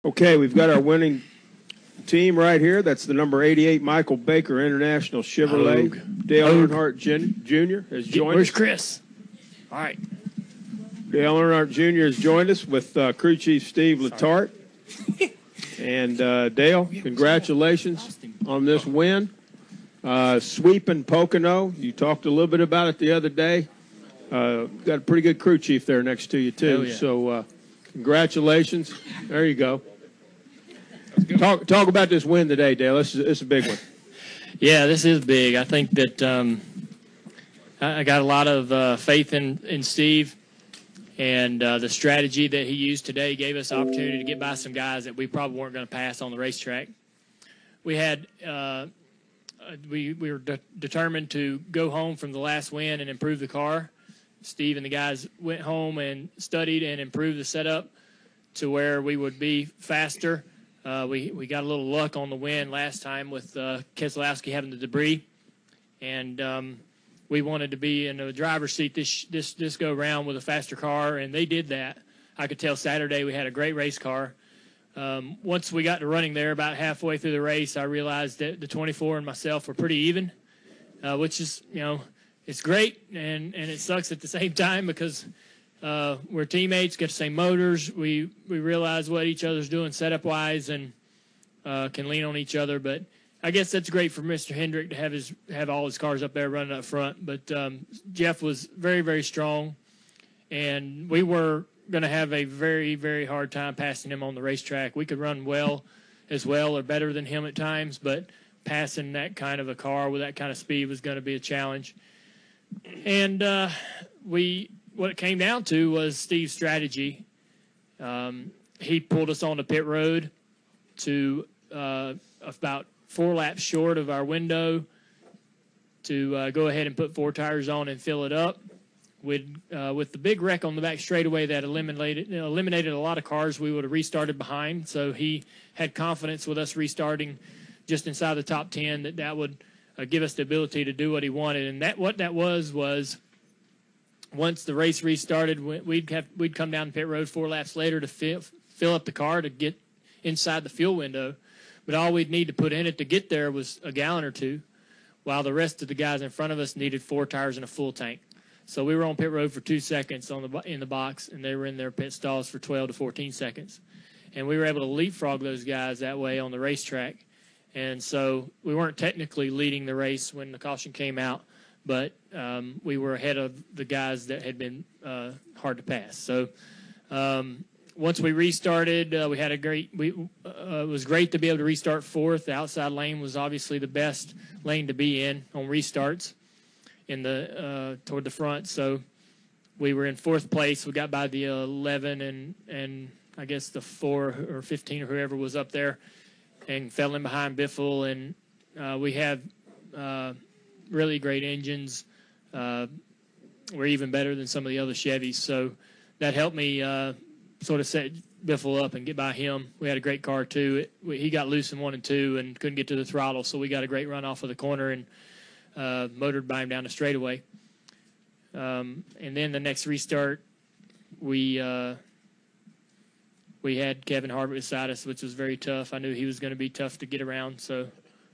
Okay, we've got our winning team right here. That's the number 88 Michael Baker International Chevrolet. Dale Earnhardt Jr. has joined us. Where's Chris? All right. Dale Earnhardt Jr. has joined us with crew chief Steve Letarte. And Dale, congratulations on this win. Sweeping Pocono. You talked a little bit about it the other day. Got a pretty good crew chief there next to you, too. Yeah. So congratulations. There you go. Talk about this win today, Dale. This is a big one. Yeah, this is big. I think that I got a lot of faith in Steve, and the strategy that he used today gave us the opportunity to get by some guys that we probably weren't going to pass on the racetrack. We had we were determined to go home from the last win and improve the car. Steve and the guys went home and studied and improved the setup to where we would be faster. We got a little luck on the win last time with Keselowski having the debris, and we wanted to be in the driver's seat this go round with a faster car, and they did that. I could tell Saturday we had a great race car. Once we got to running there, about halfway through the race, I realized that the 24 and myself were pretty even, which is, it's great, and it sucks at the same time because we're teammates, got the same motors. We realize what each other's doing setup-wise and can lean on each other. But I guess that's great for Mr. Hendrick to have all his cars up there running up front. But Jeff was very, very strong, and we were going to have a very, very hard time passing him on the racetrack. We could run well or better than him at times, but passing that kind of a car with that kind of speed was going to be a challenge. And what it came down to was Steve's strategy. He pulled us on the pit road to about 4 laps short of our window to go ahead and put 4 tires on and fill it up. With the big wreck on the back straightaway that eliminated a lot of cars, we would have restarted behind. So he had confidence with us restarting just inside the top 10 that would give us the ability to do what he wanted. And what that was once the race restarted, we'd come down the pit road 4 laps later to fill up the car to get inside the fuel window. But all we'd need to put in it to get there was a gallon or 2, while the rest of the guys in front of us needed 4 tires and a full tank. So we were on pit road for 2 seconds in the box, and they were in their pit stalls for 12 to 14 seconds. And we were able to leapfrog those guys that way on the racetrack. And so we weren't technically leading the race when the caution came out, but we were ahead of the guys that had been hard to pass. So once we restarted, we had it was great to be able to restart 4th. The outside lane was obviously the best lane to be in on restarts toward the front. So we were in 4th place. We got by the 11 and I guess the 4 or 15 or whoever was up there, and fell in behind Biffle. And we have really great engines. We're even better than some of the other Chevys. So that helped me sort of set Biffle up and get by him. We had a great car, too. He got loose in 1 and 2 and couldn't get to the throttle, so we got a great run off of the corner and motored by him down the straightaway. And then the next restart, we had Kevin Harvick beside us, which was very tough. I knew he was going to be tough to get around,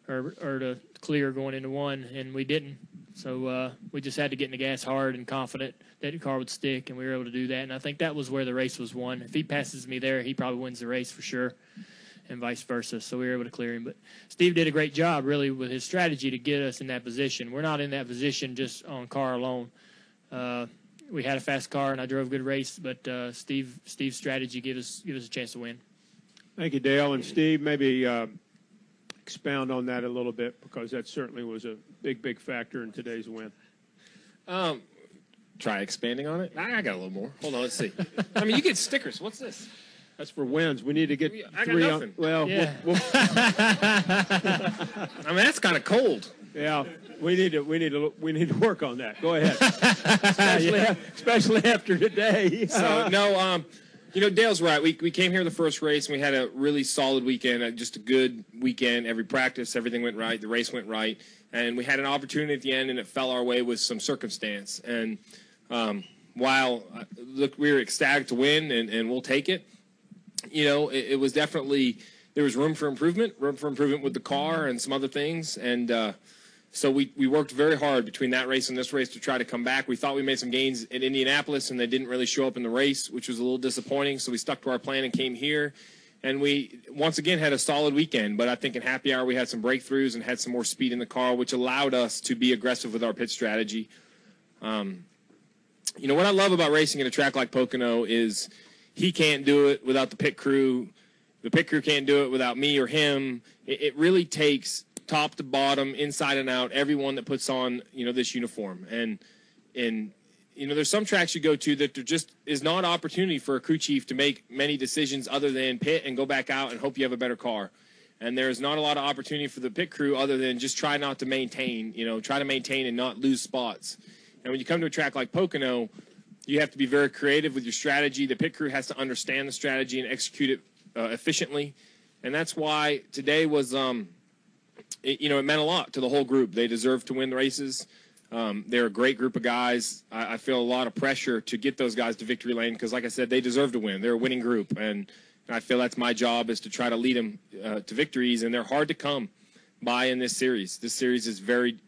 or to clear going into 1, and we didn't. So we just had to get in the gas hard and confident that the car would stick, and we were able to do that. And I think that was where the race was won. If he passes me there, he probably wins the race for sure, and vice versa. So we were able to clear him. But Steve did a great job, really, with his strategy to get us in that position. We're not in that position just on car alone. We had a fast car, and I drove a good race, but Steve's strategy gave us a chance to win. Thank you, Dale. And Steve, maybe expound on that a little bit, because that certainly was a big factor in today's win. Try expanding on it. I got a little more. Hold on, let's see. I mean, you get stickers. What's this? That's for wins. We need to get I got 3 nothing. Well, Yeah. I mean, that's kind of cold. Yeah, we need to work on that. Go ahead. Especially after today. So no, Dale's right. We came here the first race and we had a really solid weekend, just a good weekend. Every practice, everything went right. The race went right, and we had an opportunity at the end, and it fell our way with some circumstance. And while we were ecstatic to win, and we'll take it, it was definitely, there was room for improvement with the car and some other things. And so we worked very hard between that race and this race to try to come back. We thought we made some gains in Indianapolis, and they didn't really show up in the race, which was a little disappointing. So we stuck to our plan and came here. And we, once again, had a solid weekend. But I think in happy hour we had some breakthroughs and had some more speed in the car, which allowed us to be aggressive with our pit strategy. What I love about racing at a track like Pocono is he can't do it without the pit crew. The pit crew can't do it without me or him. It really takes top to bottom, inside and out, everyone that puts on, this uniform. And there's some tracks you go to that there just is not opportunity for a crew chief to make many decisions other than pit and go back out and hope you have a better car. And there's not a lot of opportunity for the pit crew other than just try not to maintain, try to maintain and not lose spots. And when you come to a track like Pocono, you have to be very creative with your strategy. The pit crew has to understand the strategy and execute it efficiently. And that's why today was, it meant a lot to the whole group. They deserve to win the races. They're a great group of guys. I feel a lot of pressure to get those guys to victory lane because, like I said, they deserve to win. They're a winning group. And I feel that's my job is to try to lead them to victories. And they're hard to come by in this series. This series is very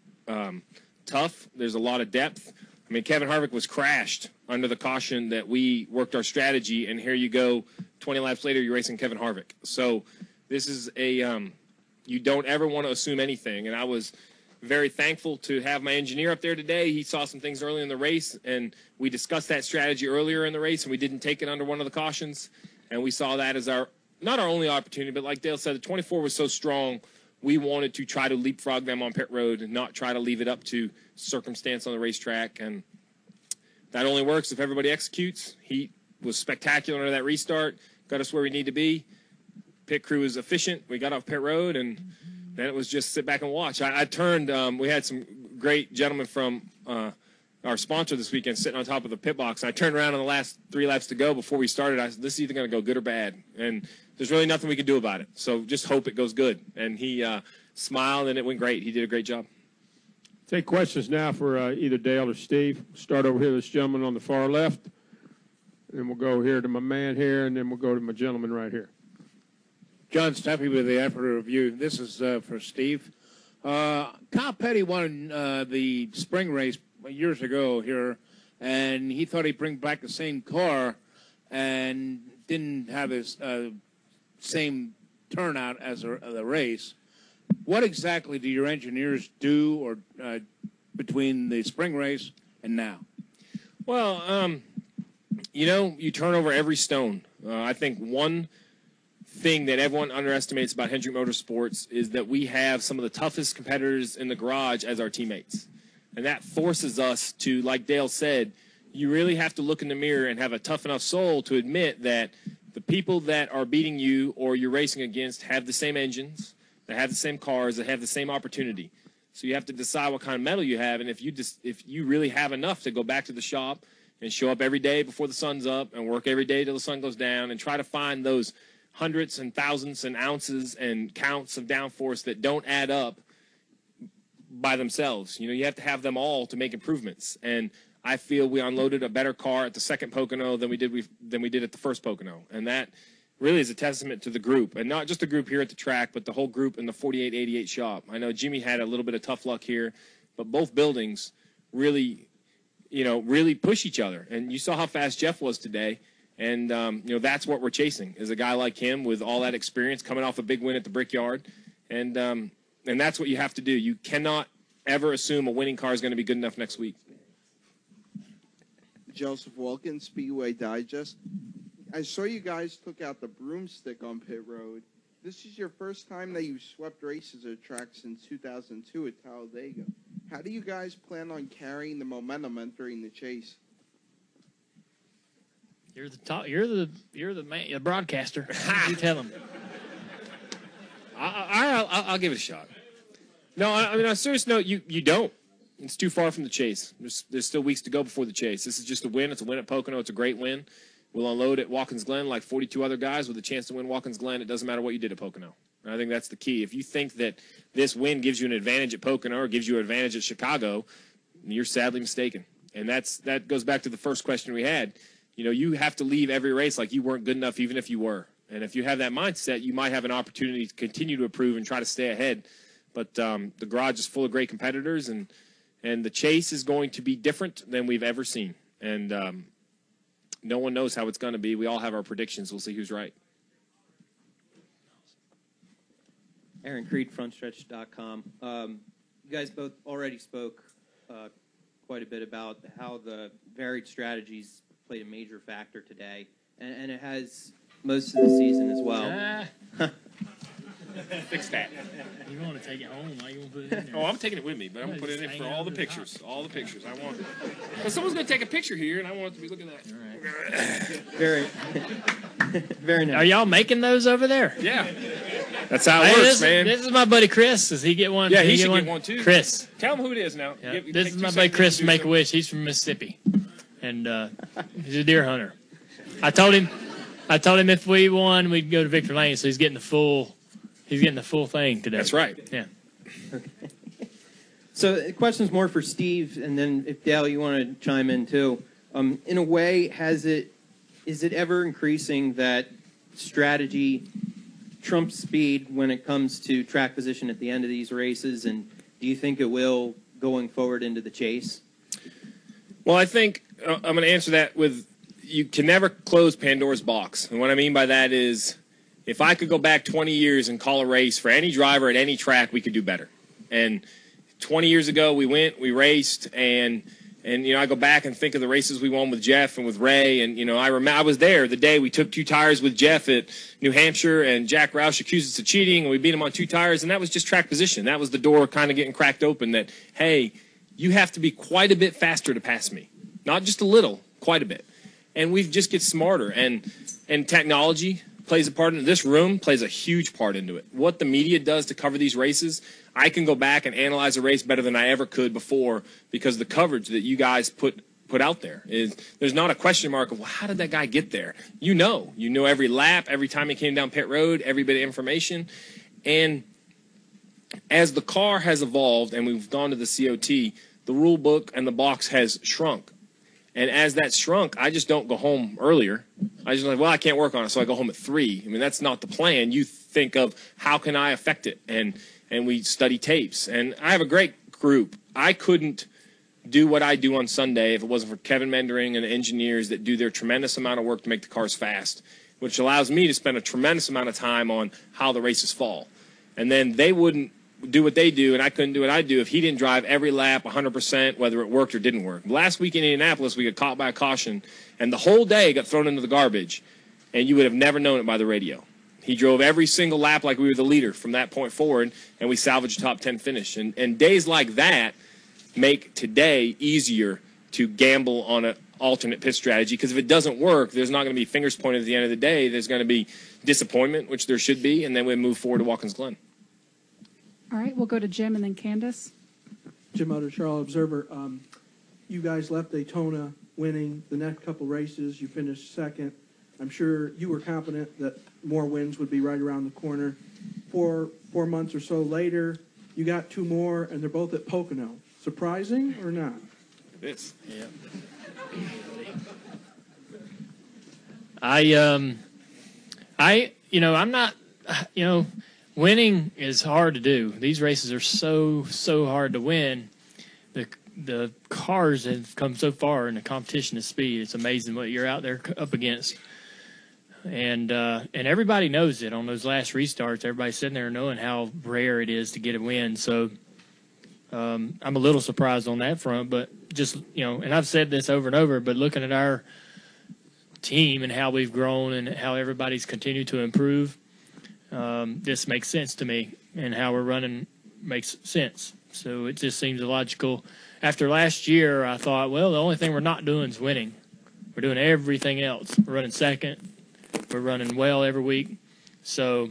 tough. There's a lot of depth. I mean, Kevin Harvick was crashed under the caution that we worked our strategy, and here you go, 20 laps later, you're racing Kevin Harvick. So this is you don't ever want to assume anything, and I was very thankful to have my engineer up there today. He saw some things early in the race, and we discussed that strategy earlier in the race, and we didn't take it under one of the cautions, and we saw that as not our only opportunity, but like Dale said, the 24 was so strong, we wanted to try to leapfrog them on pit road and not try to leave it up to circumstance on the racetrack. And that only works if everybody executes. He was spectacular under that restart, got us where we need to be. Pit crew was efficient. We got off pit road, and then it was just sit back and watch. I turned, we had some great gentlemen from our sponsor this weekend sitting on top of the pit box. I turned around on the last 3 laps to go before we started. I said, this is either going to go good or bad. And there's really nothing we can do about it. So just hope it goes good. And he smiled, and it went great. He did a great job. Take questions now for either Dale or Steve. Start over here, this gentleman on the far left. And then we'll go here to my man here, and then we'll go to my gentleman right here. John Steffi with the Effort Review. This is for Steve. Kyle Petty won the spring race years ago here, and he thought he'd bring back the same car and didn't have his same turnout as the race. What exactly do your engineers do or between the spring race and now? Well, you turn over every stone. I think one thing that everyone underestimates about Hendrick Motorsports is that we have some of the toughest competitors in the garage as our teammates. And that forces us to, like Dale said, you really have to look in the mirror and have a tough enough soul to admit that the people that are beating you or you're racing against have the same engines, they have the same cars, they have the same opportunity. So you have to decide what kind of mettle you have, and if you really have enough to go back to the shop and show up every day before the sun's up and work every day till the sun goes down and try to find those hundreds and thousands and ounces and counts of downforce that don't add up by themselves. You have to have them all to make improvements. And I feel we unloaded a better car at the second Pocono than we did at the first Pocono. And that really is a testament to the group, and not just the group here at the track, but the whole group in the 4888 shop. I know Jimmy had a little bit of tough luck here, but both buildings really push each other. And you saw how fast Jeff was today. And, that's what we're chasing, is a guy like him with all that experience coming off a big win at the Brickyard. And that's what you have to do. You cannot ever assume a winning car is going to be good enough next week. Joseph Wilkins, Speedway Digest. I saw you guys took out the broomstick on pit road. This is your first time that you swept races at track since 2002 at Talladega. How do you guys plan on carrying the momentum entering the chase? You're the man, the broadcaster. You tell him. I'll give it a shot. No, I mean, on a serious note, you don't. It's too far from the chase. There's still weeks to go before the chase. This is just a win. It's a win at Pocono. It's a great win. We'll unload at Watkins Glen like 42 other guys with a chance to win Watkins Glen. It doesn't matter what you did at Pocono. And I think that's the key. If you think that this win gives you an advantage at Pocono or gives you an advantage at Chicago, you're sadly mistaken. And that goes back to the first question we had. You have to leave every race like you weren't good enough even if you were. And if you have that mindset, you might have an opportunity to continue to improve and try to stay ahead. But the garage is full of great competitors, and the chase is going to be different than we've ever seen. And no one knows how it's going to be. We all have our predictions. We'll see who's right. Aaron Creed, frontstretch.com. You guys both already spoke quite a bit about how the varied strategies played a major factor today, and it has most of the season as well. Fix that. You want to take it home? Why you want to put it in there? Oh, I'm taking it with me, but I'm going to put it in for all the pictures. All the pictures. I want. Because someone's going to take a picture here, and I want it to be looking at that. All right. Very, very nice. Are y'all making those over there? Yeah. That's how it Hey, works, man. This is my buddy Chris. Does he get one? Yeah, Does he should get one too. Chris. Tell him who it is now. Yeah. This is my buddy Chris from Make-A-Wish. He's from Mississippi, and he's a deer hunter. I told him if we won, we'd go to Victor Lane. So he's getting the full thing today. That's right. Yeah. So the question's more for Steve, and then if Dale, you want to chime in too. In a way, is it ever increasing that strategy trumps speed when it comes to track position at the end of these races, and do you think it will going forward into the chase? Well, I think I'm going to answer that with you can never close Pandora's box. And what I mean by that is if I could go back 20 years and call a race for any driver at any track, we could do better. And 20 years ago, we raced, and I go back and think of the races we won with Jeff and with Ray, and I was there the day we took 2 tires with Jeff at New Hampshire, and Jack Roush accused us of cheating, and we beat him on 2 tires, and that was just track position. That was the door kind of getting cracked open that, hey, you have to be quite a bit faster to pass me. Not just a little, quite a bit. And we just get smarter, and technology plays a part in it. This room plays a huge part into it. What the media does to cover these races, I can go back and analyze a race better than I ever could before because the coverage that you guys put out there is there's not a question mark of, well, how did that guy get there? You know every lap, every time he came down pit road, every bit of information. And as the car has evolved and we've gone to the COT, the rule book and the box has shrunk. And as that's shrunk, I just don't go home earlier. I just like, well, I can't work on it, so I go home at 3. I mean, that's not the plan. You think of how can I affect it, and we study tapes. And I have a great group. I couldn't do what I do on Sunday if it wasn't for Kevin Mendering and the engineers that do their tremendous amount of work to make the cars fast, which allows me to spend a tremendous amount of time on how the races fall. And then they wouldn't do what they do, and I couldn't do what I do if he didn't drive every lap 100%, whether it worked or didn't work. Last week in Indianapolis, we got caught by a caution, and the whole day got thrown into the garbage, and you would have never known it by the radio. He drove every single lap like we were the leader from that point forward, and we salvaged a top 10 finish. And days like that make today easier to gamble on an alternate pit strategy, because if it doesn't work, there's not going to be fingers pointed at the end of the day. There's going to be disappointment, which there should be, and then we move forward to Watkins Glen. All right, we'll go to Jim and then Candace. Jim Utter, Charlotte Observer. You guys left Daytona winning the next couple races. You finished second. I'm sure you were confident that more wins would be right around the corner. 4 months or so later, you got 2 more, and they're both at Pocono. Surprising or not? It is. Yeah. I'm not, winning is hard to do. These races are so hard to win. The cars have come so far in the competition of speed. It's amazing what you're out there up against. And everybody knows it on those last restarts. Everybody's sitting there knowing how rare it is to get a win. So I'm a little surprised on that front, but just, and I've said this over and over, but looking at our team and how we've grown and how everybody's continued to improve, this makes sense to me, and how we're running makes sense. So it just seems logical. After last year, I thought, well, the only thing we're not doing is winning. We're doing everything else. We're running second. We're running well every week. So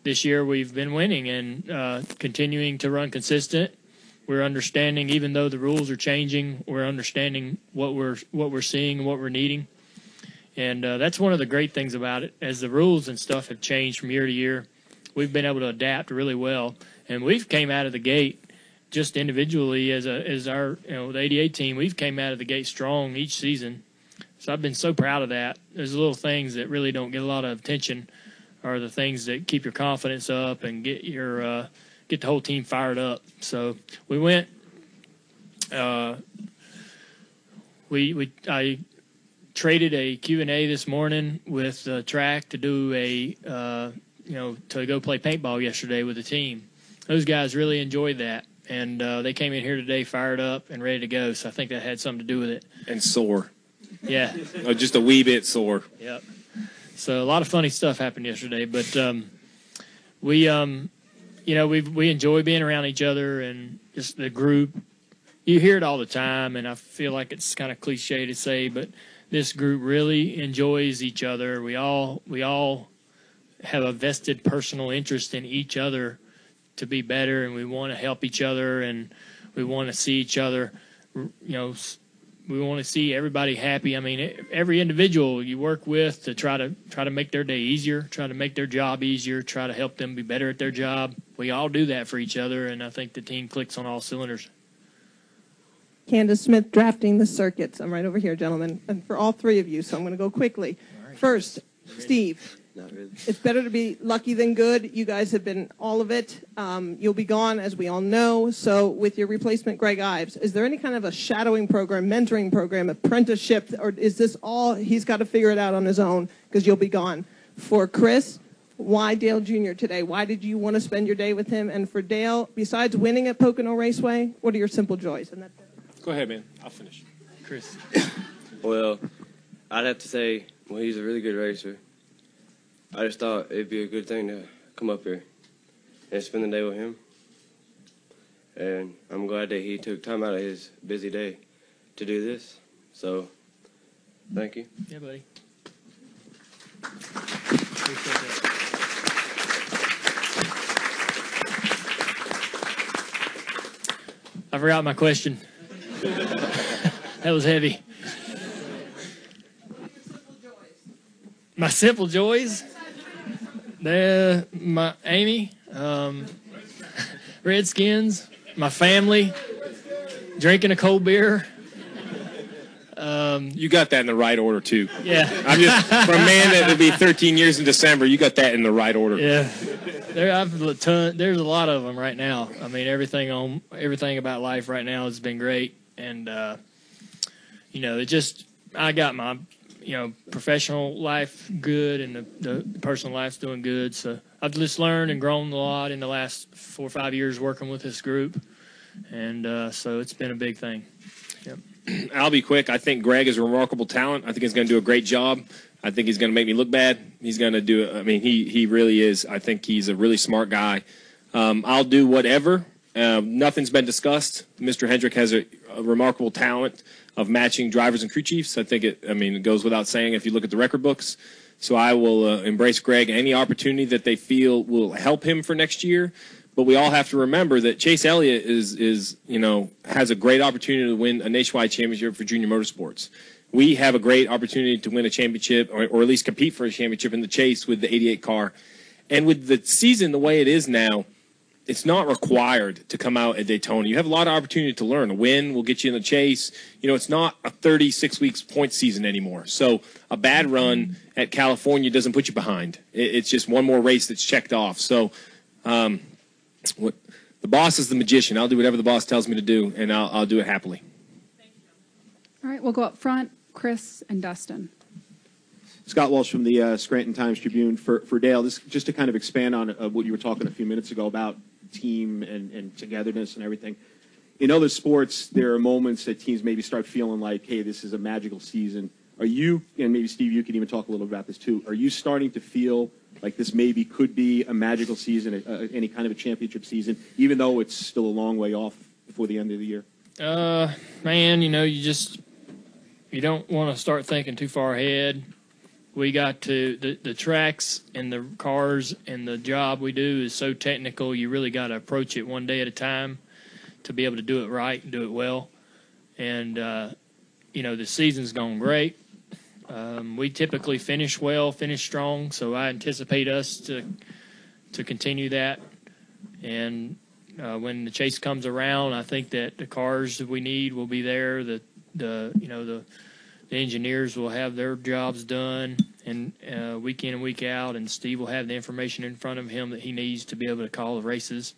this year we've been winning and continuing to run consistent. We're understanding, even though the rules are changing, we're understanding what we're seeing and what we're needing. And that's one of the great things about it. As the rules and stuff have changed from year to year, we've been able to adapt really well. And we've came out of the gate just individually as our the 88 team. We've came out of the gate strong each season. So I've been so proud of that. There's little things that really don't get a lot of attention are the things that keep your confidence up and get the whole team fired up. So we went. I traded a Q&A this morning with the track to do to go play paintball yesterday with the team. Those guys really enjoyed that, and they came in here today fired up and ready to go. So I think that had something to do with it. And sore. Yeah. Just a wee bit sore. Yep. So a lot of funny stuff happened yesterday, but we enjoy being around each other and just the group. You hear it all the time, and I feel like it's kind of cliche to say, but this group really enjoys each other. We all have a vested personal interest in each other to be better, and we want to help each other, and we want to see each other, we want to see everybody happy. I mean, every individual you work with to try to make their day easier, try to make their job easier, try to help them be better at their job. We all do that for each other, and I think the team clicks on all cylinders. Candace Smith, drafting the circuits. I'm right over here, gentlemen, and for all three of you, so I'm going to go quickly. Right. First, Steve. Not really. It's better to be lucky than good. You guys have been all of it. You'll be gone, as we all know. So with your replacement, Greg Ives, is there any kind of a shadowing program, mentoring program, apprenticeship, or is this all he's got to figure it out on his own because you'll be gone? For Chris, why Dale Jr. today? Why did you want to spend your day with him? And for Dale, besides winning at Pocono Raceway, what are your simple joys? And that's it. Go ahead, man. I'll finish. Chris. Well, I'd have to say, he's a really good racer. I just thought it'd be a good thing to come up here and spend the day with him. And I'm glad that he took time out of his busy day to do this. So, thank you. Yeah, buddy. Appreciate that. I forgot my question. That was heavy. My simple joys? My Amy, Redskins, my family, drinking a cold beer. You got that in the right order, too. Yeah. I'm just, for a man that will be 13 years in December, you got that in the right order. Yeah. There's a lot of them right now. I mean, everything about life right now has been great. And, I got my, professional life good and the personal life's doing good. So I've just learned and grown a lot in the last 4 or 5 years working with this group. And so it's been a big thing. Yep. I'll be quick. I think Greg is a remarkable talent. I think he's going to do a great job. I think he's going to make me look bad. He's going to do it. I mean, he really is. I think he's a really smart guy. I'll do whatever. Nothing's been discussed. Mr. Hendrick has a remarkable talent of matching drivers and crew chiefs. I think it goes without saying if you look at the record books. So I will embrace Greg any opportunity that they feel will help him for next year. But we all have to remember that Chase Elliott has a great opportunity to win a nationwide championship for junior motorsports. We have a great opportunity to win a championship or at least compete for a championship in the Chase with the 88 car. And with the season the way it is now, it's not required to come out at Daytona. You have a lot of opportunity to learn. A win will get you in the Chase. It's not a 36 weeks point season anymore. So a bad run at California doesn't put you behind. It's just one more race that's checked off. So the boss is the magician. I'll do whatever the boss tells me to do, and I'll do it happily. All right, we'll go up front. Chris and Dustin. Scott Walsh from the Scranton Times-Tribune. For Dale, this just to kind of expand on what you were talking a few minutes ago about team and togetherness and everything. In other sports, there are moments that teams maybe start feeling like, hey, this is a magical season. Are you, and maybe Steve, you can even talk a little about this too, are you starting to feel like this maybe could be a magical season, any kind of a championship season, even though it's still a long way off before the end of the year? Man, you don't want to start thinking too far ahead. We got to the tracks and the cars and the job we do is so technical. You really got to approach it one day at a time to be able to do it right and do it well. And the season's gone great. We typically finish well, finish strong. So I anticipate us to continue that. And when the Chase comes around, I think that the cars that we need will be there. The engineers will have their jobs done, and week in and week out, and Steve will have the information in front of him that he needs to be able to call the races.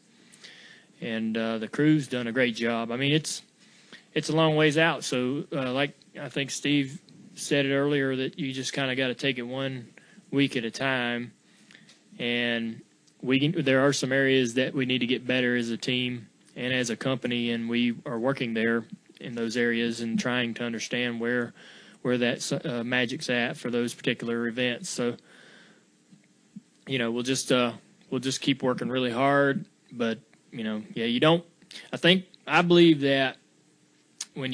And the crew's done a great job. I mean, it's a long ways out. So, like I think Steve said it earlier, that you just kind of got to take it 1 week at a time. And there are some areas that we need to get better as a team and as a company, and we are working there in those areas and trying to understand where that magic's at for those particular events. So, we'll just keep working really hard. But I believe that when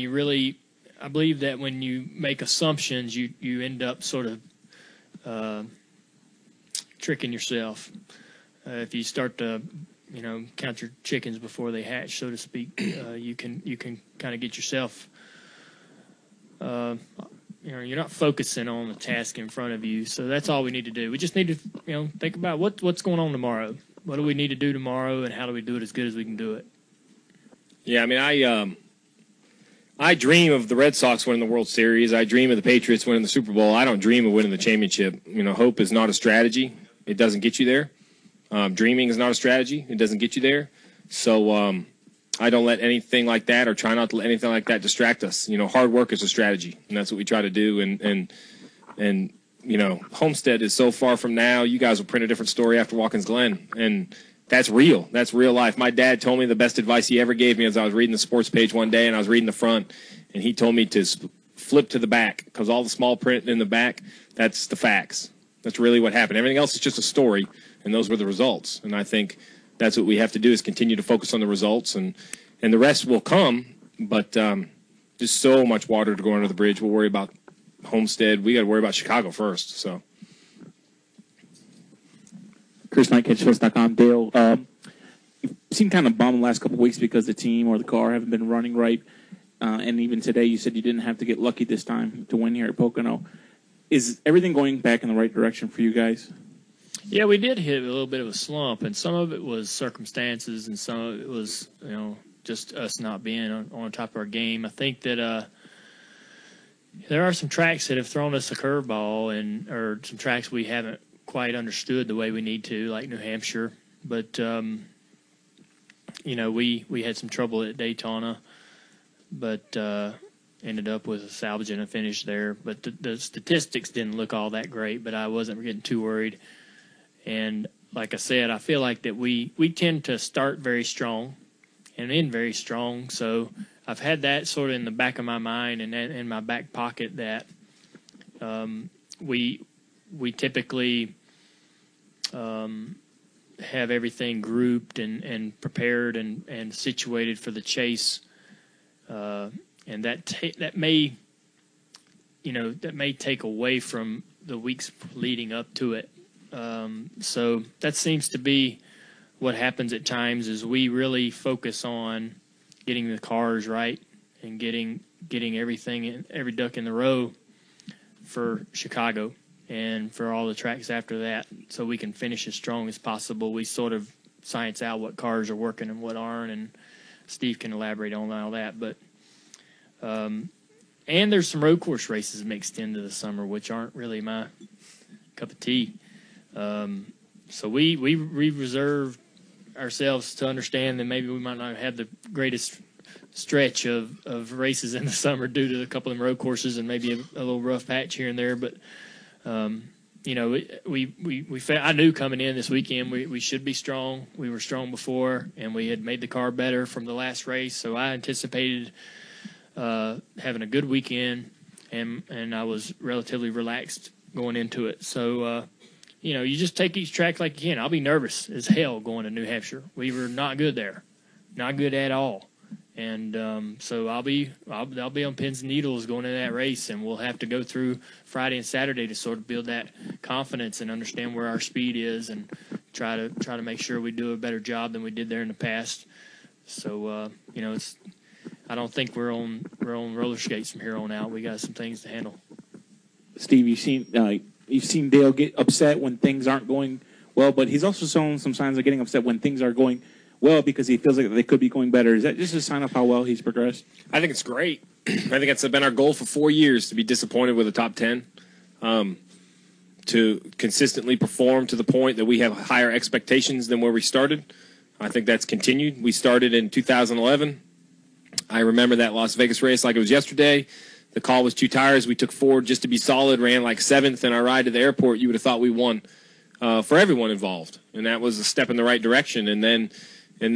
you make assumptions, you end up sort of tricking yourself. If you start to, count your chickens before they hatch, so to speak, you can kind of get yourself, you're not focusing on the task in front of you. So that's all we need to do. We just need to, think about what's going on tomorrow. What do we need to do tomorrow, and how do we do it as good as we can do it? Yeah, I mean, I dream of the Red Sox winning the World Series. I dream of the Patriots winning the Super Bowl. I don't dream of winning the championship. Hope is not a strategy. It doesn't get you there. Dreaming is not a strategy. It doesn't get you there. So I don't let anything like that, or try not to let anything like that distract us. Hard work is a strategy, and that's what we try to do. And Homestead is so far from now. You guys will print a different story after Watkins Glen, and that's real. That's real life. My dad told me the best advice he ever gave me as I was reading the sports page one day, and I was reading the front, and he told me to flip to the back, because all the small print in the back, that's the facts. That's really what happened. Everything else is just a story, and those were the results. And I think that's what we have to do, is continue to focus on the results, and the rest will come. But there's so much water to go under the bridge. We'll worry about Homestead. We got to worry about Chicago first. So, Chris Knight, CatchFest.com. Dale, you seem kind of bummed the last couple of weeks because the team or the car haven't been running right. And even today, you said you didn't have to get lucky this time to win here at Pocono. Is everything going back in the right direction for you guys? Yeah, we did hit a little bit of a slump, and some of it was circumstances, and some of it was, just us not being on top of our game. I think that there are some tracks that have thrown us a curveball, or some tracks we haven't quite understood the way we need to, like New Hampshire. But we had some trouble at Daytona, but ended up with salvaging a finish there. But the statistics didn't look all that great, but I wasn't getting too worried. And like I said, I feel like that we tend to start very strong and end very strong. So I've had that sort of in the back of my mind and in my back pocket, that we typically have everything grouped and prepared and situated for the chase, and that may take away from the weeks leading up to it. So that seems to be what happens at times, is we really focus on getting the cars right and getting everything, every duck in the row for Chicago and for all the tracks after that, so we can finish as strong as possible. We sort of science out what cars are working and what aren't, and Steve can elaborate on all that. But and there's some road course races mixed into the summer, which aren't really my cup of tea. So we reserve ourselves to understand that maybe we might not have the greatest stretch of races in the summer due to a couple of them road courses and maybe a little rough patch here and there. But we I knew coming in this weekend we should be strong. We were strong before, and we had made the car better from the last race. So I anticipated having a good weekend, and I was relatively relaxed going into it. So you just take each track like you can. I'll be nervous as hell going to New Hampshire. We were not good there, not good at all. And so I'll be on pins and needles going into that race, and we'll have to go through Friday and Saturday to sort of build that confidence and understand where our speed is, and try to make sure we do a better job than we did there in the past. So I don't think we're on roller skates from here on out. We got some things to handle. Steve, you've seen Dale get upset when things aren't going well, but he's also shown some signs of getting upset when things are going well, because he feels like they could be going better. Is that just a sign of how well he's progressed? I think it's great. I think it's been our goal for 4 years to be disappointed with a top 10. to consistently perform to the point that we have higher expectations than where we started. I think that's continued. We started in 2011. I remember that Las Vegas race like it was yesterday. The call was 2 tires. We took 4 just to be solid, ran like 7th, and our ride to the airport, you would have thought we won for everyone involved. And that was a step in the right direction. And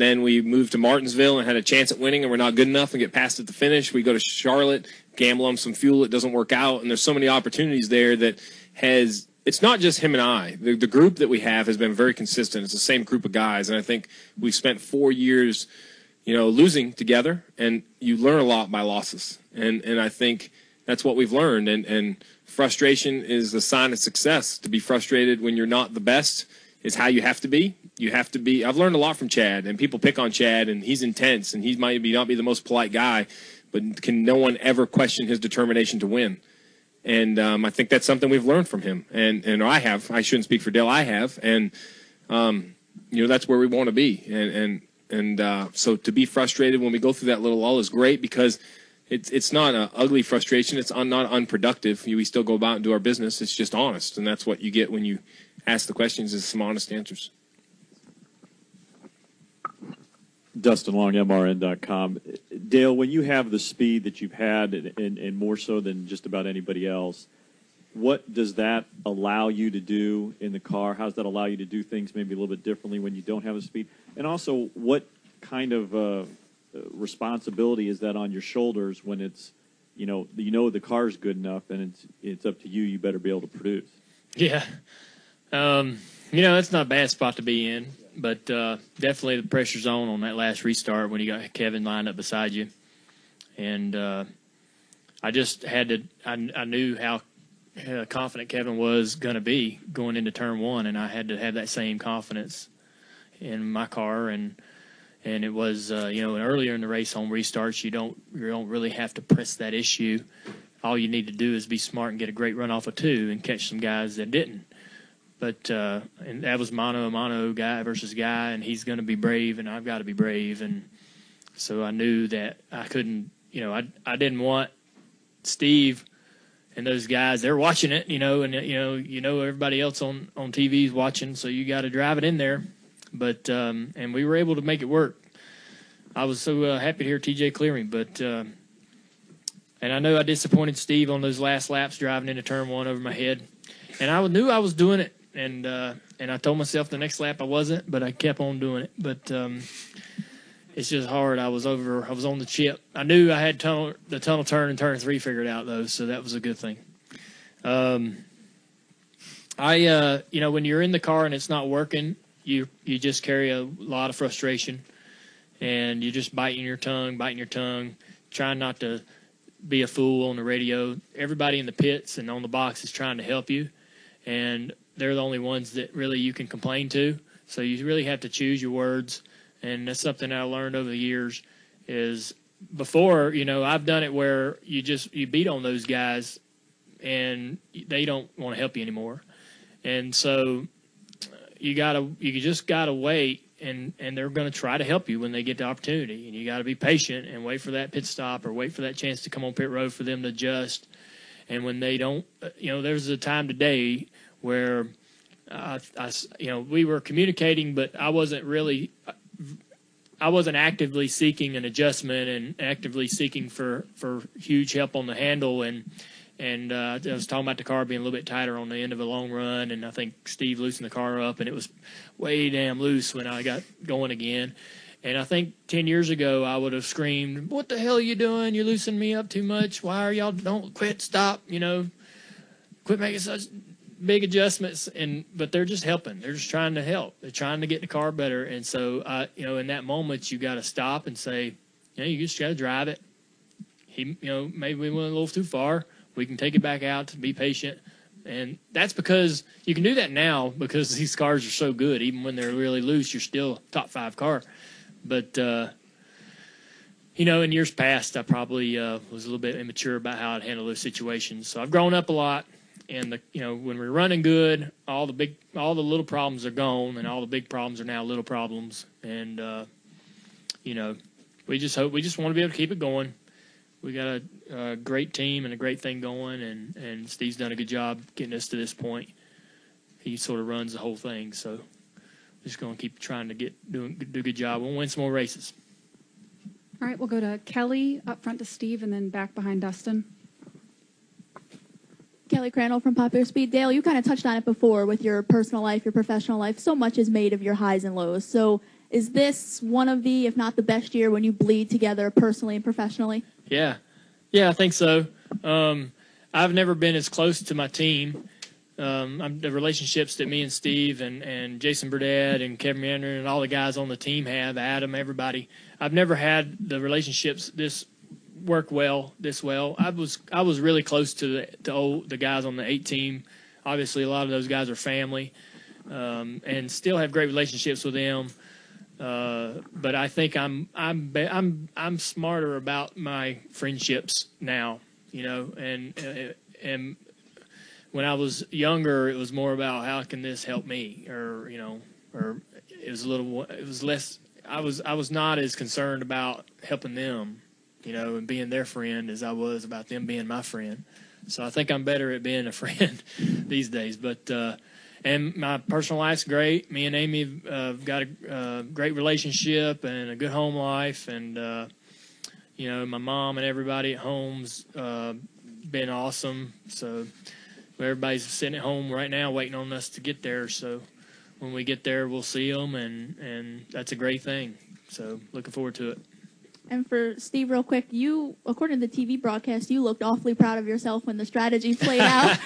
then we moved to Martinsville and had a chance at winning, and we're not good enough and get past at the finish. We go to Charlotte, gamble on some fuel. It doesn't work out. And there's so many opportunities there that it's not just him and I. The group that we have has been very consistent. It's the same group of guys. And I think we've spent 4 years losing together, and you learn a lot by losses. And I think that's what we've learned. And frustration is a sign of success. To be frustrated when you're not the best is how you have to be. You have to be. I've learned a lot from Chad, and people pick on Chad, and he's intense, and he might not be the most polite guy, but can no one ever question his determination to win? And I think that's something we've learned from him. And I have. I shouldn't speak for Dale. I have. And, that's where we want to be. And so to be frustrated when we go through that little lull is great, because it's not an ugly frustration. It's not unproductive. We still go about and do our business. It's just honest, and that's what you get when you ask the questions, is some honest answers. Dustin Long, MRN.com. Dale, when you have the speed that you've had, and more so than just about anybody else, what does that allow you to do in the car? How does that allow you to do things maybe a little bit differently when you don't have the speed? And also, what kind of responsibility is that on your shoulders when it's, the car's good enough and it's up to you? You better be able to produce. Yeah. It's not a bad spot to be in, but definitely the pressure's on that last restart when you got Kevin lined up beside you. And I just had to – I knew how confident Kevin was going to be going into turn 1, and I had to have that same confidence in my car. And it was, earlier in the race on restarts, you don't really have to press that issue. All you need to do is be smart and get a great run off of 2 and catch some guys that didn't. But and that was mano a mano, guy versus guy, and he's going to be brave, and I've got to be brave. And so I knew that I couldn't, I didn't want Steve and those guys. They're watching it, and everybody else on TV is watching, so you got to drive it in there. But and we were able to make it work. I was so happy to hear TJ clearing, but and I know I disappointed Steve on those last laps driving into turn 1 over my head, and I knew I was doing it. And I told myself the next lap I wasn't, but I kept on doing it. But it's just hard. I was on the chip. I knew I had the tunnel turn in turn 3 figured out, though, so that was a good thing. When you're in the car and it's not working, you just carry a lot of frustration, and you're just biting your tongue, trying not to be a fool on the radio. Everybody in the pits and on the box is trying to help you, and they're the only ones that really you can complain to. So you really have to choose your words. And that's something I learned over the years is before, I've done it where you beat on those guys and they don't want to help you anymore. And so you just gotta wait, and they're going to try to help you when they get the opportunity. And you got to be patient and wait for that pit stop or wait for that chance to come on pit road for them to adjust. And when they don't, there's a time today where we were communicating, but I wasn't actively seeking an adjustment and actively seeking for huge help on the handle. And I was talking about the car being a little bit tighter on the end of a long run, and I think Steve loosened the car up, and it was way damn loose when I got going again. And I think 10 years ago I would have screamed, "What the hell are you doing? You're loosening me up too much. Why are y'all don't quit, stop, quit making such big adjustments." But they're just helping. They're just trying to help. They're trying to get the car better. And so, in that moment, you got to stop and say, you just got to drive it. Maybe we went a little too far. We can take it back out to be patient. And that's because you can do that now because these cars are so good. Even when they're really loose, you're still a top 5 car. But, in years past, I probably was a little bit immature about how I'd handle those situations. So I've grown up a lot. And when we're running good, all the little problems are gone, and all the big problems are now little problems. And we just want to be able to keep it going. We got a great team and a great thing going, and Steve's done a good job getting us to this point. he sort of runs the whole thing. So just going to keep trying to do a good job. We'll win some more races. All right, we'll go to Kelly, up front to Steve, and then back behind Dustin. Kelly Crandall from Popular Speed. Dale, you kind of touched on it before with your personal life, your professional life. So much is made of your highs and lows. So is this one of the, if not the best year when you bleed together personally and professionally? Yeah, I think so. I've never been as close to my team. The relationships that me and Steve and Jason Burdett and Kevin Manner and all the guys on the team have, Adam, everybody, I've never had the relationships this well. I was really close to the guys on the 8 team. Obviously, a lot of those guys are family, and still have great relationships with them. But I think I'm smarter about my friendships now, and when I was younger, it was more about how can this help me, or it was less. I was not as concerned about helping them, and being their friend as I was about them being my friend. So I think I'm better at being a friend these days. But and my personal life's great. Me and Amy have got a great relationship and a good home life, and my mom and everybody at home's been awesome. So everybody's sitting at home right now waiting on us to get there. So when we get there, we'll see them, and that's a great thing. So looking forward to it. And for Steve, real quick, you, according to the TV broadcast, you looked awfully proud of yourself when the strategy played out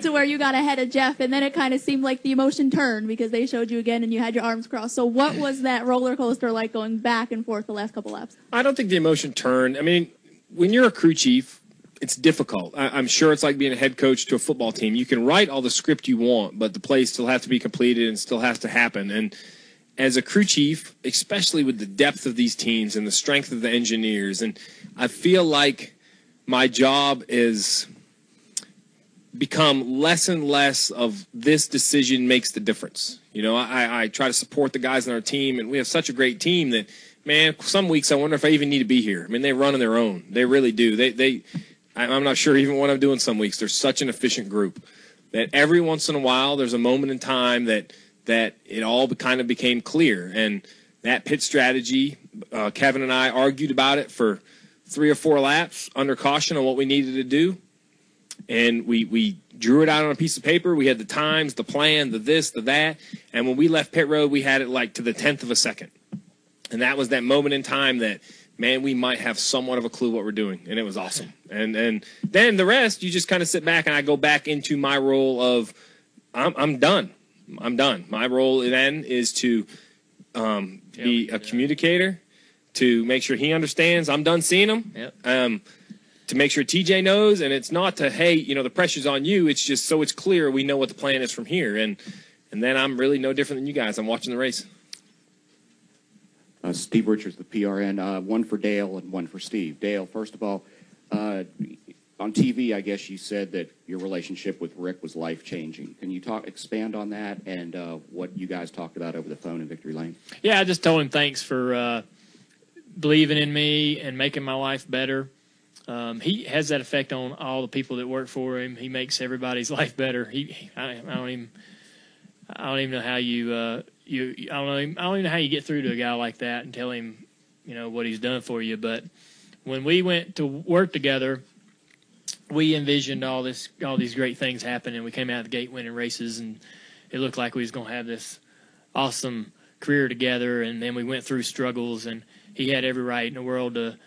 to where you got ahead of Jeff, and then it kind of seemed like the emotion turned because they showed you again and you had your arms crossed. So what was that roller coaster like going back and forth the last couple laps? I don't think the emotion turned. I mean, when you're a crew chief, it's difficult. I'm sure it's like being a head coach to a football team. You can write all the script you want, but the plays still have to be completed and still has to happen. And as a crew chief, especially with the depth of these teams and the strength of the engineers, and I feel like my job is become less and less of this decision makes the difference. I try to support the guys on our team, and we have such a great team that, man, some weeks I wonder if I even need to be here. I mean, they run on their own. They really do. I'm not sure even what I'm doing some weeks. They're such an efficient group that every once in a while there's a moment in time that it all kind of became clear. And that pit strategy, Kevin and I argued about it for 3 or 4 laps under caution on what we needed to do. And we drew it out on a piece of paper. We had the times, the plan, the this, the that. And when we left pit road, we had it like to the 10th of a second. And that was that moment in time that, man, we might have somewhat of a clue what we're doing. And it was awesome. And then the rest, you just kind of sit back, and I go back into my role of I'm done. I'm done. My role then is to be a communicator, to make sure he understands I'm done seeing him, to make sure TJ knows, and it's not to, hey, the pressure's on you. It's just so it's clear we know what the plan is from here. And then I'm really no different than you guys. I'm watching the race. Steve Richards, the PRN. One for Dale and one for Steve. Dale, first of all, on TV, I guess you said that your relationship with Rick was life-changing. Can you expand on that and what you guys talked about over the phone in Victory Lane? Yeah, I just told him thanks for believing in me and making my life better. He has that effect on all the people that work for him. He makes everybody's life better. I don't even know how I don't even know how you get through to a guy like that and tell him, what he's done for you. But when we went to work together, we envisioned all these great things happen, and we came out of the gate winning races, and it looked like we was going to have this awesome career together. And then we went through struggles, and he had every right in the world to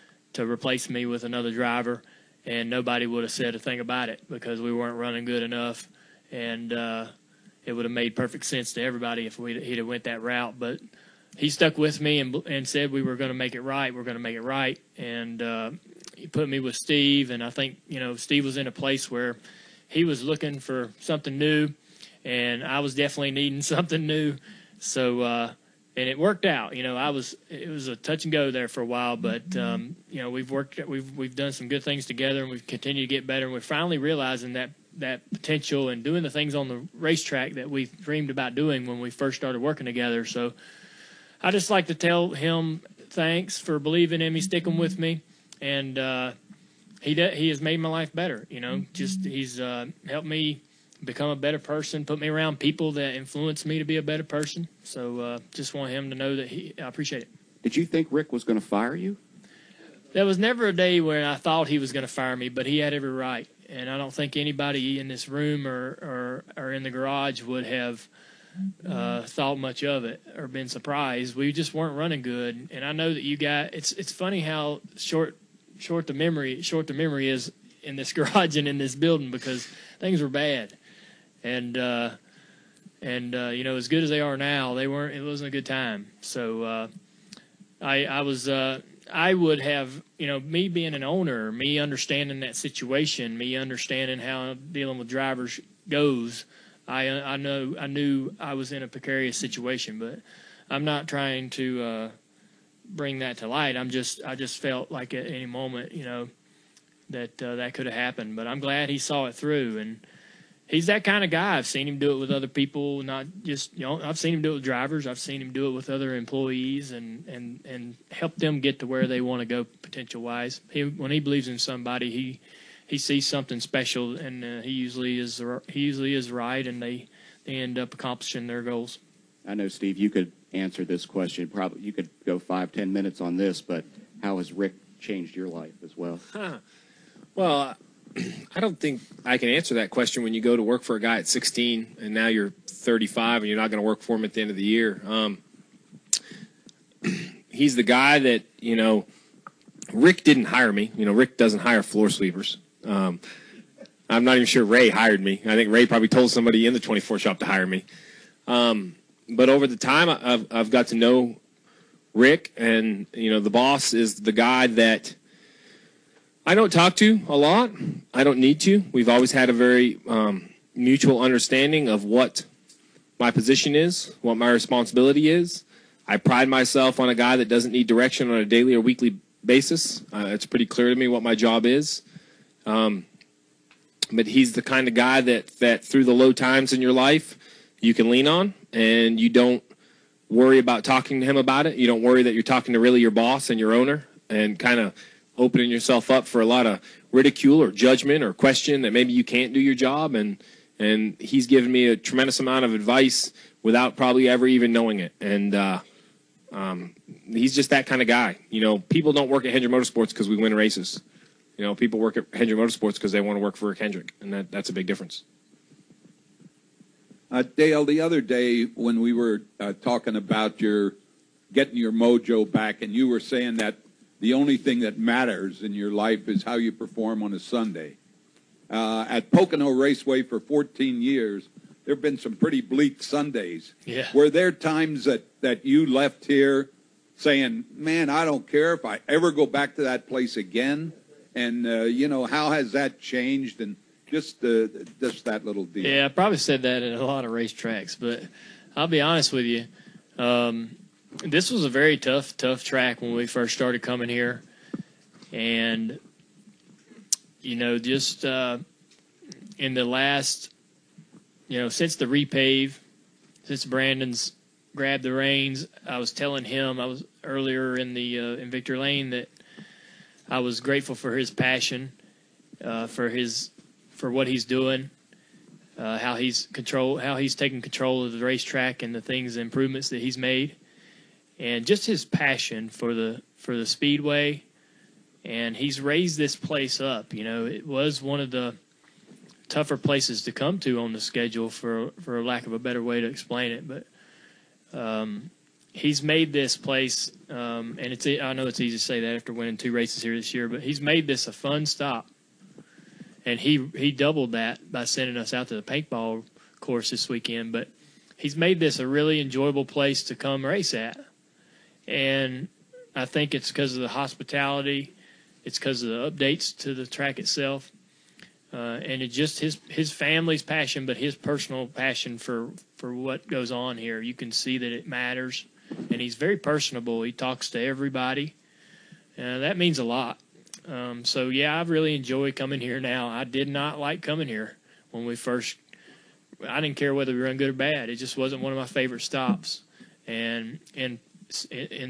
replace me with another driver, and nobody would have said a thing about it because we weren't running good enough, and it would have made perfect sense to everybody if he'd have went that route. But he stuck with me and said we were going to make it right. We're going to make it right, and he put me with Steve, and I think, Steve was in a place where he was looking for something new, and I was definitely needing something new. So, and it worked out. It was a touch and go there for a while, but we've done some good things together, and we've continued to get better, and we're finally realizing that potential and doing the things on the racetrack that we dreamed about doing when we first started working together. So I just like to tell him thanks for believing in me, sticking with me. And he has made my life better, He's helped me become a better person, put me around people that influence me to be a better person. So just want him to know that I appreciate it. Did you think Rick was going to fire you? There was never a day where I thought he was going to fire me, but he had every right. And I don't think anybody in this room or in the garage would have thought much of it or been surprised. We just weren't running good. And I know that you got it's funny how short the memory is in this garage and in this building, because things were bad. And you know, as good as they are now, it wasn't a good time. So I would have, you know, me being an owner, me understanding that situation, me understanding how dealing with drivers goes, I knew I was in a precarious situation, but I'm not trying to bring that to light. I just felt like at any moment, you know, that could have happened. But I'm glad he saw it through, and he's that kind of guy. I've seen him do it with other people, not just, you know, I've seen him do it with drivers. I've seen him do it with other employees and help them get to where they want to go potential-wise. When he believes in somebody, he sees something special, and he usually is right, and they end up accomplishing their goals. I know, Steve, you could answer this question. Probably you could go 5-10 minutes on this, but how has Rick changed your life as well? Well, I don't think I can answer that question when you go to work for a guy at 16 and now you're 35 and you're not going to work for him at the end of the year. He's the guy that, you know, Rick didn't hire me. You know, Rick doesn't hire floor sweepers. I'm not even sure Ray hired me. I think Ray probably told somebody in the 24 shop to hire me. But over the time, I've got to know Rick, and, you know, the boss is the guy that I don't talk to a lot. I don't need to. We've always had a very mutual understanding of what my position is, what my responsibility is. I pride myself on a guy that doesn't need direction on a daily or weekly basis. It's pretty clear to me what my job is. But he's the kind of guy that through the low times in your life, you can lean on, and you don't worry about talking to him about it. You don't worry that you're talking to really your boss and your owner and kind of opening yourself up for a lot of ridicule or judgment or question that maybe you can't do your job. And he's given me a tremendous amount of advice without probably ever even knowing it. And he's just that kind of guy. You know, people don't work at Hendrick Motorsports because we win races. You know, people work at Hendrick Motorsports because they want to work for Hendrick, and that's a big difference. Dale, the other day when we were talking about getting your mojo back, and you were saying that the only thing that matters in your life is how you perform on a Sunday. At Pocono Raceway for 14 years, there have been some pretty bleak Sundays. Yeah. Were there times that you left here saying, man, I don't care if I ever go back to that place again? And, you know, how has that changed? And just that little deal. Yeah, I probably said that at a lot of racetracks, but I'll be honest with you. This was a very tough track when we first started coming here. And, you know, just in the last, you know, since the repave, since Brandon's grabbed the reins, I was telling him, I was earlier in Victor Lane, that I was grateful for his passion, for what he's doing, how he's taken control of the racetrack and the improvements that he's made, and just his passion for the speedway. And he's raised this place up. You know, it was one of the tougher places to come to on the schedule, for lack of a better way to explain it. But he's made this place, and I know it's easy to say that after winning 2 races here this year, but he's made this a fun stop. And he doubled that by sending us out to the paintball course this weekend. But he's made this a really enjoyable place to come race at. And I think it's because of the hospitality. It's because of the updates to the track itself. And it's just his family's passion, but his personal passion for what goes on here. You can see that it matters. And he's very personable. He talks to everybody. That means a lot. So, yeah, I've really enjoyed coming here now. I did not like coming here when we first – I didn't care whether we run good or bad. It just wasn't one of my favorite stops. And in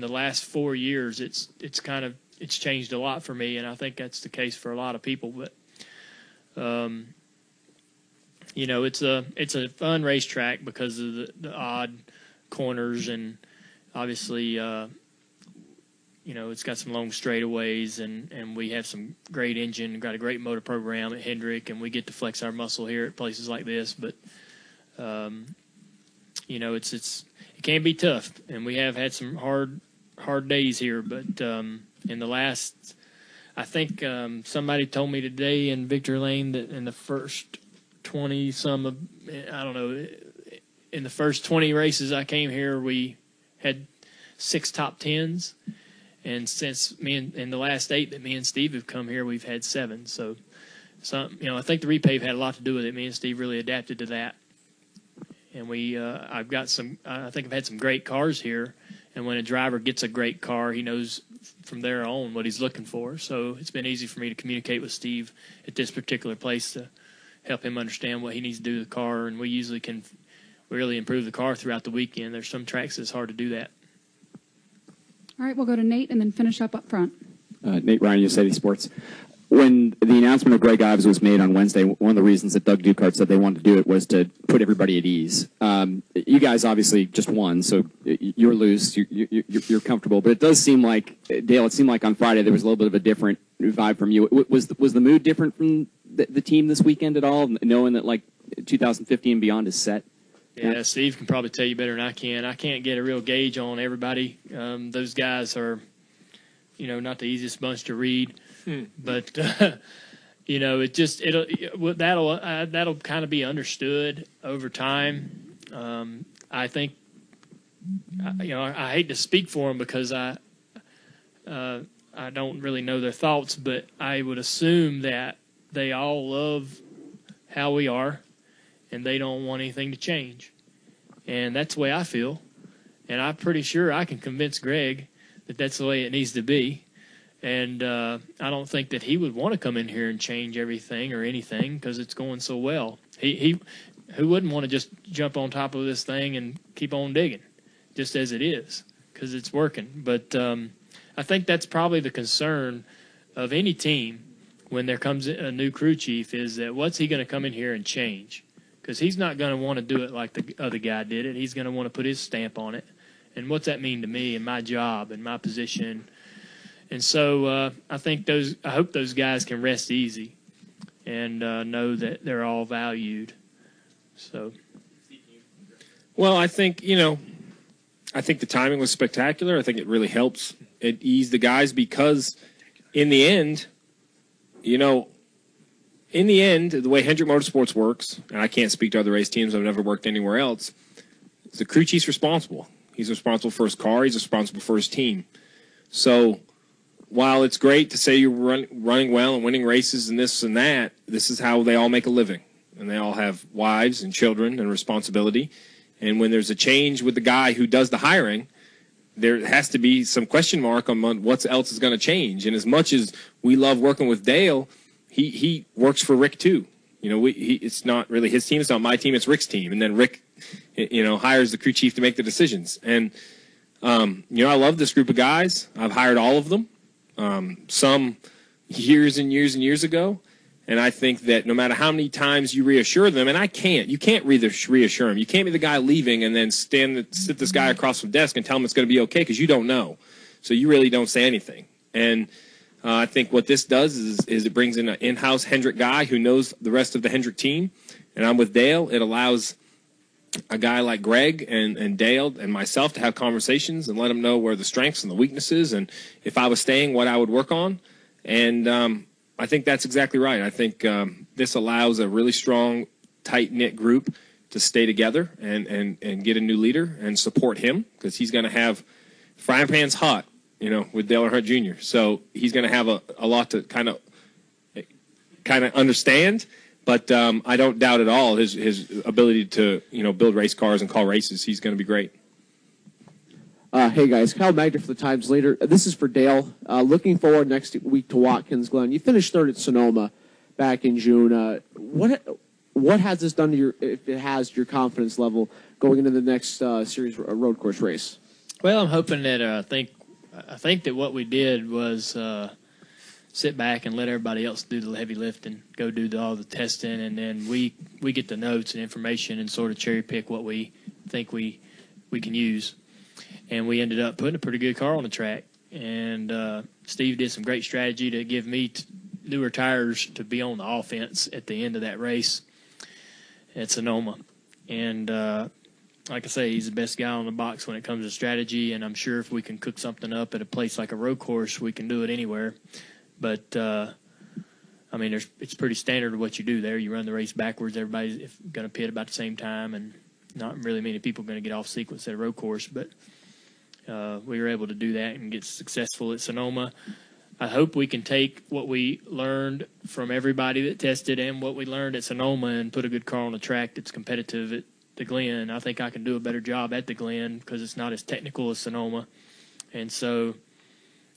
the last 4 years, it's changed a lot for me, and I think that's the case for a lot of people. But it's a fun racetrack because of the odd corners, and obviously, it's got some long straightaways, and we have some great engine, got a great motor program at Hendrick, and we get to flex our muscle here at places like this. But, it can be tough, and we have had some hard days here. But in the last, I think somebody told me today in Victory Lane that in the first 20 in the first 20 races I came here, we had 6 top 10s. And since in the last 8 that me and Steve have come here, we've had 7. So, I think the repave had a lot to do with it. Me and Steve really adapted to that. And I think I've had some great cars here. And when a driver gets a great car, he knows from there on what he's looking for. So it's been easy for me to communicate with Steve at this particular place to help him understand what he needs to do to the car. And we usually can really improve the car throughout the weekend. There's some tracks that's hard to do that. All right, we'll go to Nate and then finish up front. Nate Ryan, USA Sports. When the announcement of Greg Ives was made on Wednesday, one of the reasons that Doug Ducart said they wanted to do it was to put everybody at ease. You guys obviously just won, so you're loose, you're comfortable. But it does seem like, Dale, it seemed like on Friday there was a little bit of a different vibe from you. Was the mood different from the team this weekend at all, knowing that, 2015 and beyond is set? Yeah, Steve can probably tell you better than I can. I can't get a real gauge on everybody. Those guys are, not the easiest bunch to read. But that'll kind of be understood over time. I think, I hate to speak for them because I don't really know their thoughts, but I would assume that they all love how we are, and they don't want anything to change. And that's the way I feel. And I'm pretty sure I can convince Greg that that's the way it needs to be. And I don't think that he would want to come in here and change everything or anything because it's going so well. Who wouldn't want to just jump on top of this thing and keep on digging just as it is because it's working. But I think that's probably the concern of any team when there comes a new crew chief is that what's he going to come in here and change? Because he's not going to want to do it like the other guy did it. He's going to want to put his stamp on it. And what's that mean to me and my job and my position? And so I hope those guys can rest easy and know that they're all valued. So, well, I think the timing was spectacular. I think it really helps. It eased the guys because in the end, the way Hendrick Motorsports works, and I can't speak to other race teams. I've never worked anywhere else. The crew chief's responsible. He's responsible for his car. He's responsible for his team. So while it's great to say you're running well and winning races and this and that, this is how they all make a living. And they all have wives and children and responsibility. And when there's a change with the guy who does the hiring, there has to be some question mark on what else is going to change. And as much as we love working with Dale, he works for Rick too. It's not really his team. It's not my team. It's Rick's team. And then Rick, hires the crew chief to make the decisions. And, I love this group of guys. I've hired all of them, some years and years and years ago. And I think that no matter how many times you reassure them, and you can't reassure them. You can't be the guy leaving and then sit this guy across from the desk and tell him it's going to be okay because you don't know. So you really don't say anything. And I think what this does is it brings in an in-house Hendrick guy who knows the rest of the Hendrick team. And I'm with Dale. It allows a guy like Greg and Dale and myself to have conversations and let them know where the strengths and the weaknesses and if I was staying, what I would work on. And I think that's exactly right. I think this allows a really strong, tight-knit group to stay together and get a new leader and support him because he's going to have frying pans hot, with Dale Earnhardt Jr. So he's going to have a lot to kind of understand. But I don't doubt at all his ability to build race cars and call races. He's going to be great. Hey guys, Kyle Magda for the Times Leader. This is for Dale. Looking forward next week to Watkins Glen. You finished third at Sonoma back in June. What has this done to your confidence level going into the next series road course race? Well, I'm hoping that I think that what we did was sit back and let everybody else do the heavy lifting, go do all the testing, and then we get the notes and information and sort of cherry pick what we think we can use. And we ended up putting a pretty good car on the track. And Steve did some great strategy to give me newer tires to be on the offense at the end of that race at Sonoma. And like I say, he's the best guy on the box when it comes to strategy, and I'm sure if we can cook something up at a place like a road course, we can do it anywhere. But, I mean, it's pretty standard what you do there. You run the race backwards. Everybody's going to pit about the same time, and not really many people are going to get off sequence at a road course. But we were able to do that and get successful at Sonoma. I hope we can take what we learned from everybody that tested and what we learned at Sonoma and put a good car on the track that's competitive at the Glen. I think I can do a better job at the Glen because it's not as technical as Sonoma. And so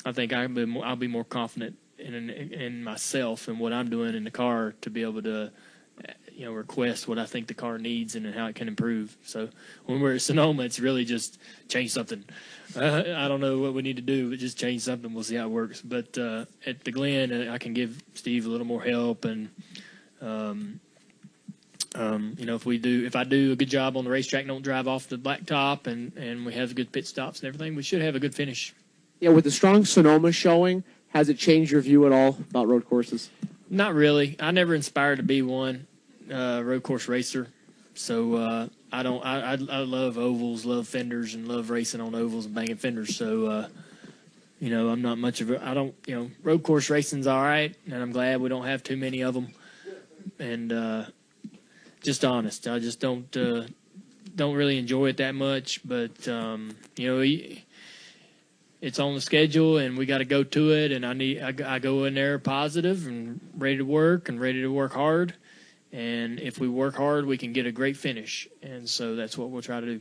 I think I'll be more confident in myself and what I'm doing in the car to be able to request what I think the car needs and how it can improve. So when we're at Sonoma, it's really just change something. I don't know what we need to do, but just change something. We'll see how it works. But at the Glen, I can give Steve a little more help. And, if I do a good job on the racetrack, don't drive off the blacktop, and we have good pit stops and everything, we should have a good finish. Yeah, with the strong Sonoma showing, has it changed your view at all about road courses? Not really. I never inspired to be one road course racer. So I love ovals, love fenders, and love racing on ovals and banging fenders. So, I'm not much of road course racing's all right, and I'm glad we don't have too many of them. And just honest, I just don't really enjoy it that much. But, it's on the schedule, and we got to go to it. And I go in there positive and ready to work hard. And if we work hard, we can get a great finish. And so that's what we'll try to do.